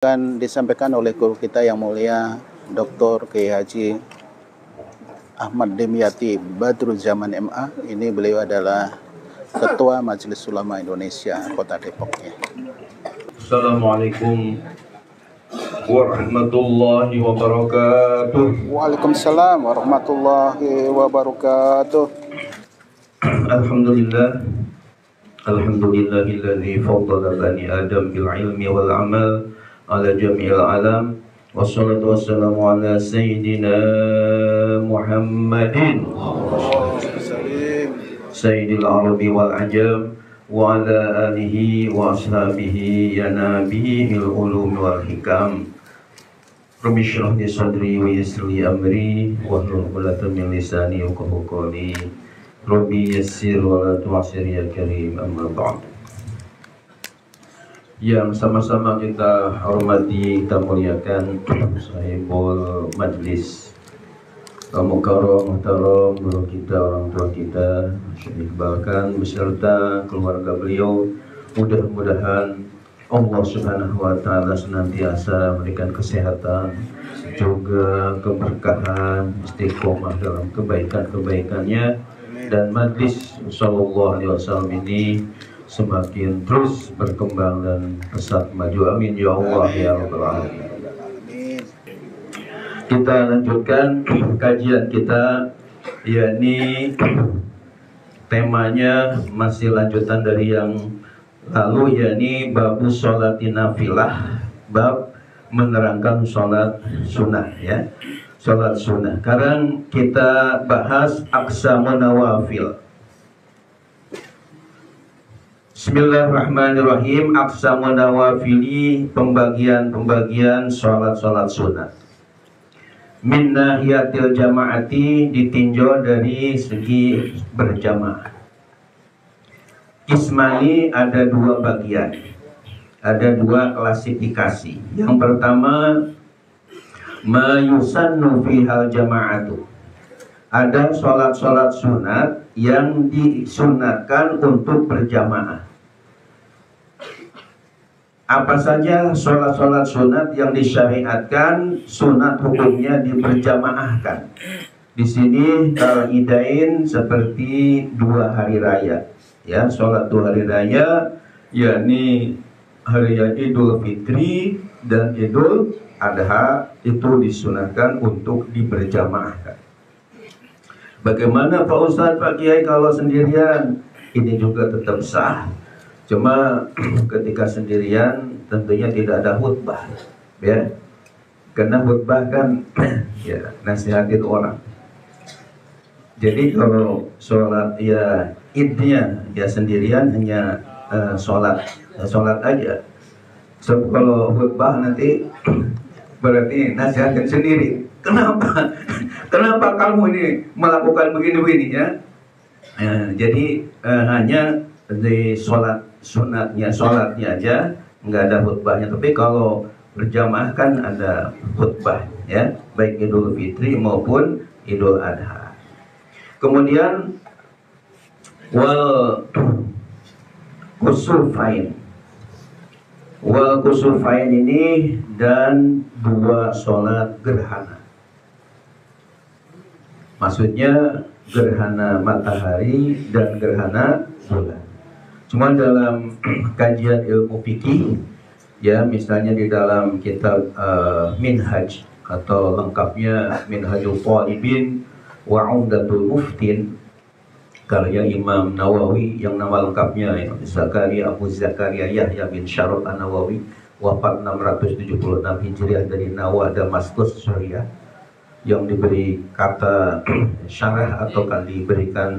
akan disampaikan oleh guru kita yang mulia Dr. Kiai Haji Ahmad Dimyati Badruzzaman MA. Ini beliau adalah Ketua Majelis Ulama Indonesia Kota Depok. Assalamualaikum warahmatullahi wabarakatuh. Waalaikumsalam warahmatullahi wabarakatuh. Alhamdulillah. Alhamdulillahilladzi faddala bani Adam bil ilmi wal amal ala jami'il alam. Wassalatu wassalamu ala sayyidina Muhammadin sayyidil arabi wal ajam wa ala alihi wa ashabihi ya nabiyil ulum wal hikam. Rabbi shrah li sadri wa yassir li amri wahlul 'uqdatam min lisani yafqahu qawli. Rabbi yassir wa la tu'sir ya karim, amma ba'd. Yang sama-sama kita hormati, kita muliakan sahibul majlis mukarram muhtaram, guru kita, orang tua kita Syekh Iqbal Khan beserta keluarga beliau. Mudah-mudahan Allah Subhanahu wa taala senantiasa memberikan kesehatan, juga keberkahan, istiqomah dalam kebaikan-kebaikannya, dan majlis sallallahu alaihi wasallam ini semakin terus berkembang dan pesat maju. Amin ya Allah ya rabbal alamin. Kita lanjutkan kajian kita, yakni temanya masih lanjutan dari yang lalu, yakni bab sholatin nafilah, bab menerangkan sholat sunnah, ya, sholat sunnah. Sekarang kita bahas aqsamun nawafil. Bismillahirrahmanirrahim. Aqsamun nawafili, pembagian-pembagian sholat-sholat sunnah. Min nahiyatil jama'ati, ditinjau dari segi berjamaah. Ismani, ada dua bagian, ada dua klasifikasi. Yang pertama, mayusannu fihal jama'atu, ada sholat-sholat sunat yang disunatkan untuk berjamaah. Apa saja sholat-sholat sunat yang disyariatkan, sunat hukumnya diberjamaahkan. Di sini kaidain seperti dua hari raya, ya, sholat dua hari raya, yakni hari Idul Fitri dan Idul Adha, itu disunahkan untuk diberjamaahkan. Bagaimana Pak Ustadz, Pak Kiai kalau sendirian? Ini juga tetap sah. Cuma ketika sendirian tentunya tidak ada khutbah, ya. Karena khutbah kan ya nasihatin orang. Jadi kalau sholat ya idnya ya sendirian, hanya sholat aja. So, kalau khutbah nanti berarti nasihatin sendiri. Kenapa kamu ini melakukan begini-begini, ya? Jadi hanya di sholatnya aja, nggak ada khutbahnya. Tapi kalau berjamaah kan ada khutbah, ya, baik Idul Fitri maupun Idul Adha. Kemudian wal kusufain. Wal kusufain ini dan dua sholat gerhana. Maksudnya gerhana matahari dan gerhana bulan. Cuma dalam kajian ilmu fikih, ya, misalnya di dalam kitab Minhaj atau lengkapnya Minhajul Talibin wa Umdatul Muftin karya Imam Nawawi, yang nama lengkapnya Zakaria Abu Zakaria Yahya bin Syaraf An-Nawawi, wafat 676 Hijriah, dari Nawa, Damaskus, Suriah, yang diberi kata syarah atau kan diberikan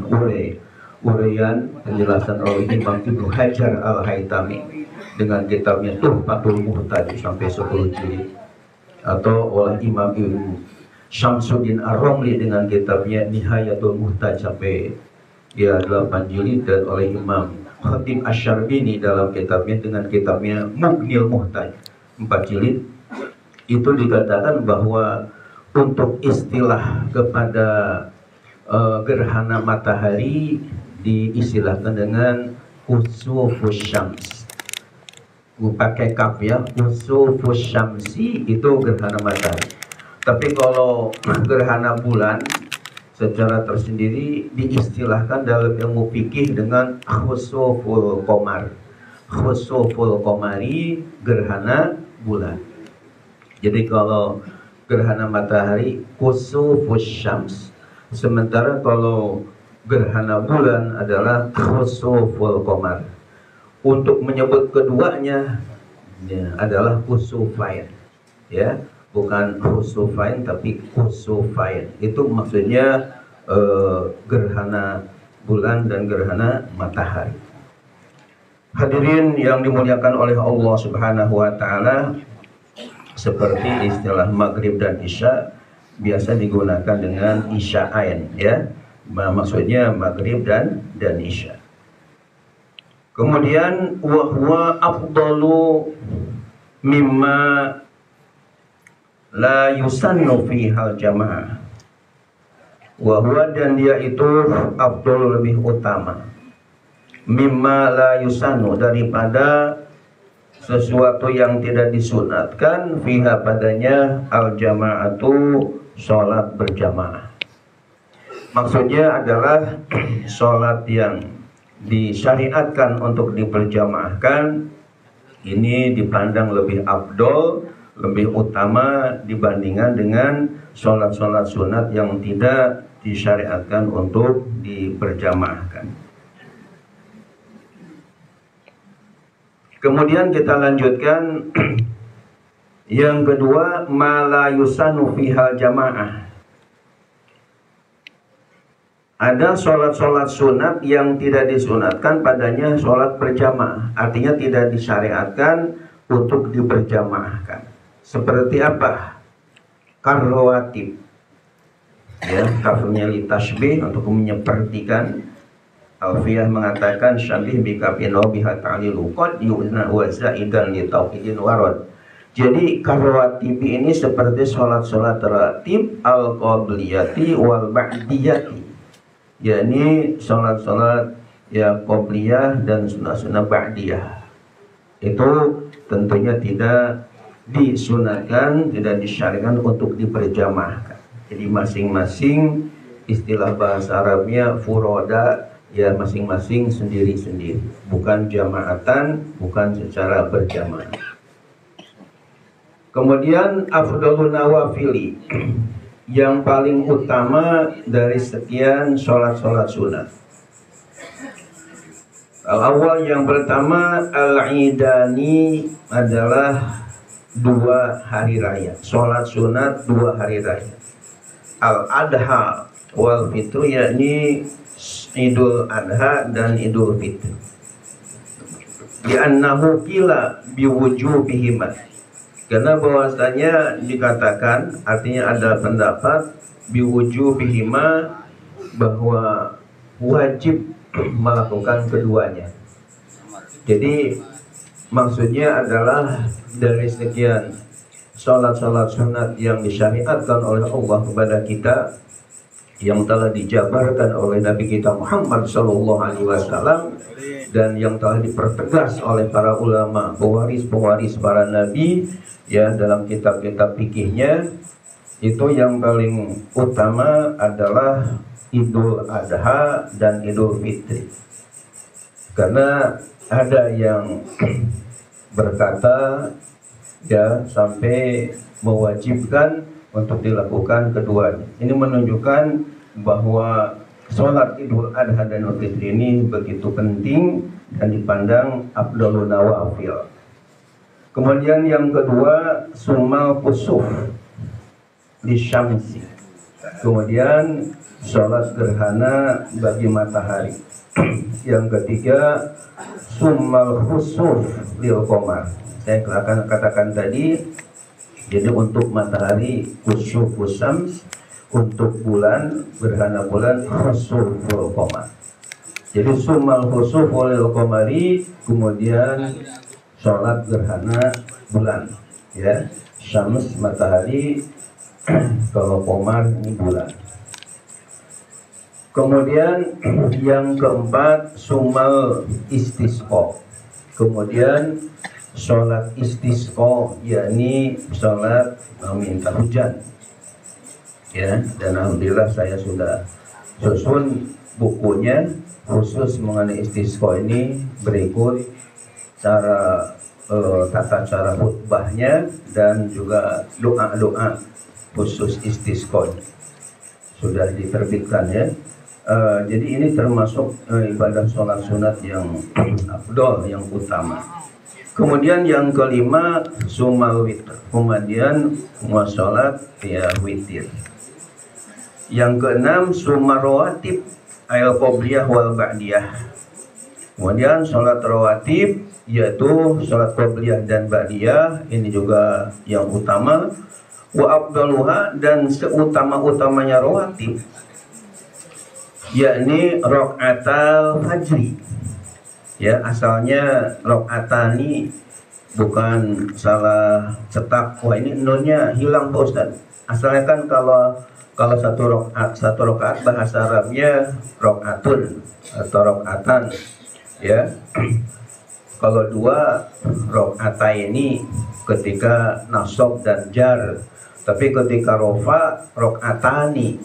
uraian penjelasan oleh Imam Ibnu Hajar Al-Haytami dengan kitabnya Tuhfatul Muhtaj sampai 10 jilid, atau oleh Imam Ibnu Syamsuddin Ar-Romli dengan kitabnya Nihayatul Muhtaj sampai 8 jilid, dan oleh Imam Khatib Asy-Syarbini dalam kitabnya dengan kitabnya Mughnil Muhtaj 4 jilid. Itu dikatakan bahwa untuk istilah kepada gerhana matahari diistilahkan dengan kusufus syams. pakai kaf ya, kusufus syamsi itu gerhana matahari. Tapi kalau gerhana bulan secara tersendiri diistilahkan dalam ilmu fikih dengan khusuful qamar. Khusuful qamari, gerhana bulan. Jadi kalau gerhana matahari khusufus syams, sementara kalau gerhana bulan adalah khusuful qamar. Untuk menyebut keduanya ya, adalah kusufain, ya, bukan khusufain tapi kusufain. Itu maksudnya gerhana bulan dan gerhana matahari. Hadirin yang dimuliakan oleh Allah Subhanahu wa taala, seperti istilah maghrib dan isya biasa digunakan dengan isya'ain, ya. Maksudnya maghrib dan isya. Kemudian wahwa afdalu mimma la yusannu fihal jamaah. Wahwa, dan dia itu afdal, lebih utama, mimma la yusannu, daripada sesuatu yang tidak disunatkan, fiha padanya al jamaatu, sholat berjamaah. Maksudnya adalah sholat yang disyariatkan untuk diberjamaahkan ini dipandang lebih afdol, lebih utama dibandingkan dengan sholat-sholat sunat yang tidak disyariatkan untuk diberjamaahkan. Kemudian kita lanjutkan yang kedua, ma la yusanu fihal jamaah. Ada sholat-sholat sunat yang tidak disunatkan padanya sholat berjamaah, artinya tidak disyariatkan untuk diberjamaahkan. Seperti apa? Karrawatib, ya, kafnya li tasbih, untuk menyepertikan. Alfiyah mengatakan syabih bikafin wa biha ta'lilu qad yu'na wa za'idan li tauhidin warad. Jadi karrawatib ini seperti sholat-sholat ratib al-qabliyati wal ba'diyati, yakni sholat-sholat ya qobliyah dan sunnah-sunnah ba'diyah. Itu tentunya tidak disunatkan, tidak disyariatkan untuk diberjamaahkan. Jadi masing-masing istilah bahasa Arabnya furoda, ya masing-masing sendiri-sendiri, bukan jamaatan, bukan secara berjamaah. Kemudian afdhalun nawafili, yang paling utama dari sekian sholat-sholat sunat. Al-awwal, yang pertama, al-idani, adalah 2 hari raya, sholat sunat 2 hari raya. Al-adha wal fitru, yakni Idul Adha dan Idul Fitri. Li'annahu qila biwujubihima, karena bahwasanya dikatakan, artinya ada pendapat biwujubihima, bahwa wajib melakukan keduanya. Jadi maksudnya adalah dari sekian sholat-sholat sunat yang disyariatkan oleh Allah kepada kita, yang telah dijabarkan oleh Nabi kita Muhammad SAW, dan yang telah dipertegas oleh para ulama pewaris-pewaris para nabi, ya, dalam kitab-kitab fikihnya, itu yang paling utama adalah Idul Adha dan Idul Fitri. Karena ada yang berkata, ya, sampai mewajibkan untuk dilakukan keduanya. Ini menunjukkan bahwa sholat Idul Adha dan Idul Fitri ini begitu penting dan dipandang afdhalun nawafil. Kemudian yang kedua, sumal kusuf di syamsi. Kemudian sholat gerhana bagi matahari. Yang ketiga, sumal khusuf lil qamar. Saya akan katakan tadi, jadi untuk matahari khusufus syams, untuk bulan gerhana bulan khusuful qamar. Jadi sumal khusuf lil qamari, kemudian sholat gerhana bulan, ya, syams matahari, kalau qamar ini bulan. Kemudian yang keempat, sumal istisqa. Kemudian sholat istisqa, yakni sholat meminta hujan. Ya, dan alhamdulillah saya sudah susun bukunya khusus mengenai istisqa ini, berikut tata cara khutbahnya dan juga doa-doa khusus istisqa sudah diterbitkan ya. Jadi ini termasuk ibadah sholat sunat yang afdol, yang utama. Kemudian yang kelima sumal witr, kemudian sholat ya witir. Yang keenam sumal rawatib ayat qobliyah wal ba'diyah. Kemudian sholat rawatib yaitu sholat qobliyah dan ba'diyah, ini juga yang utama. Wa afdaluha, dan seutama-utamanya rawatib yakni rokaatal fajri. Ya, asalnya rokaatani, bukan salah cetak. Wah, ini nunnya hilang Pak Ustaz. Asalnya kan kalau satu rokaat bahasa Arabnya rokaatun atau rokaatan ya. Kalau dua rokaataini ketika nasab dan jar, tapi ketika rofa rokaatani.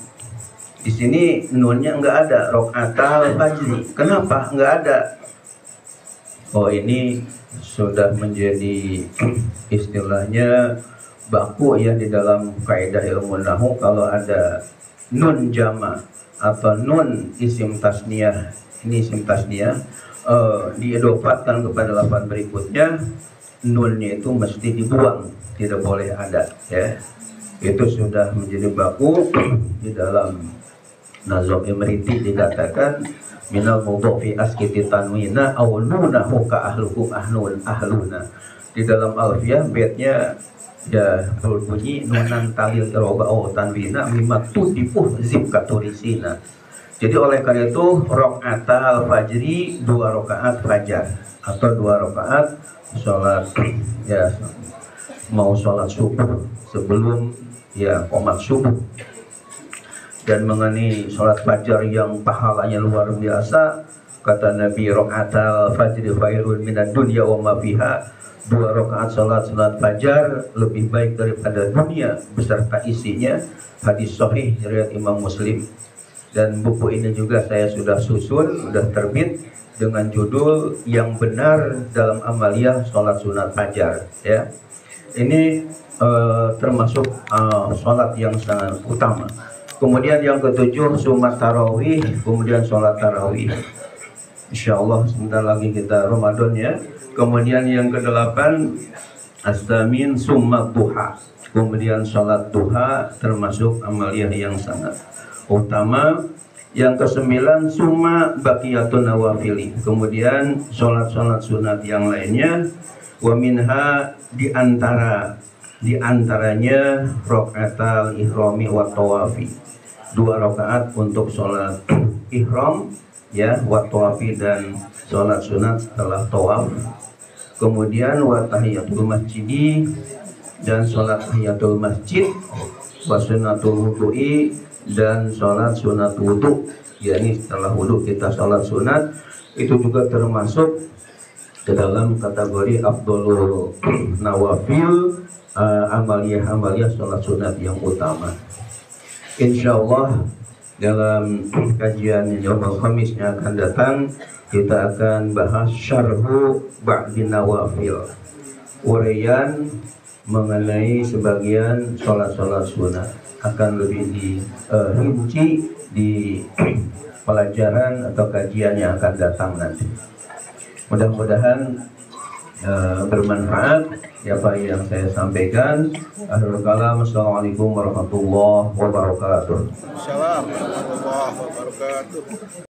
Di sini nunnya nggak ada, rokaatal fajri. Kenapa nggak ada? Oh, ini sudah menjadi istilahnya baku ya di dalam kaidah ilmu nahwu. Kalau ada nun jama atau nun isim tasniyah, ini isim tasniyah diedofatkan kepada lafaz berikutnya, nunnya itu mesti dibuang, tidak boleh ada ya. Itu sudah menjadi baku. Di dalam Nazom Imriti dikatakan minal mudhu fi askiti tanwina aw nunahu ka ahluhu ahluna. Di dalam alfiyah baitnya ya berbunyi nunan talil roba aw tanwina mimma tudifuh zibkaturisina. Jadi oleh karena itu rokaatal fajri, 2 rakaat fajar atau 2 rakaat sholat ya, mau sholat subuh sebelum ya qomat subuh. Dan mengenai sholat fajar yang pahalanya luar biasa, kata Nabi, rokaatal fajri khairun minad dunya wa ma fiha. 2 rakaat sholat fajar lebih baik daripada dunia beserta isinya. Hadis sahih riwayat Imam Muslim. Dan buku ini juga saya sudah susun, sudah terbit dengan judul Yang Benar dalam Amaliyah Sholat Sunat Fajar ya. Ini termasuk sholat yang sangat utama. Kemudian yang ketujuh sunat tarawih, kemudian sholat tarawih. Insya Allah sebentar lagi kita Ramadan ya. Kemudian yang kedelapan astamin summa duha, kemudian sholat duha termasuk amaliyah yang sangat utama. Yang kesembilan summa baqiyatun nawafili, kemudian sholat sunat yang lainnya. Wa minha diantaranya rokaatal ihrami wa tawafi, 2 rakaat untuk sholat ihram ya, wa tawafi, dan sholat sunat setelah tawaf. Kemudian wa tahiyatul masjidi, dan sholat tahiyatul masjid, wa sunatul wudu'i, dan sholat sunat wudu, yakni setelah wudu kita sholat sunat. Itu juga termasuk ke dalam kategori afdolul nawafil, amaliyah sholat sunat yang utama. Insya Allah dalam kajian Yaumul Khamis yang akan datang kita akan bahas syarhu ba'di nawafil, uraian mengenai sebagian sholat sunat, akan lebih dirinci di pelajaran atau kajian yang akan datang nanti. Mudah-mudahan bermanfaat apa yang saya sampaikan. Akhirul kalam, assalamualaikum warahmatullahi wabarakatuh. Assalamualaikum warahmatullahi wabarakatuh.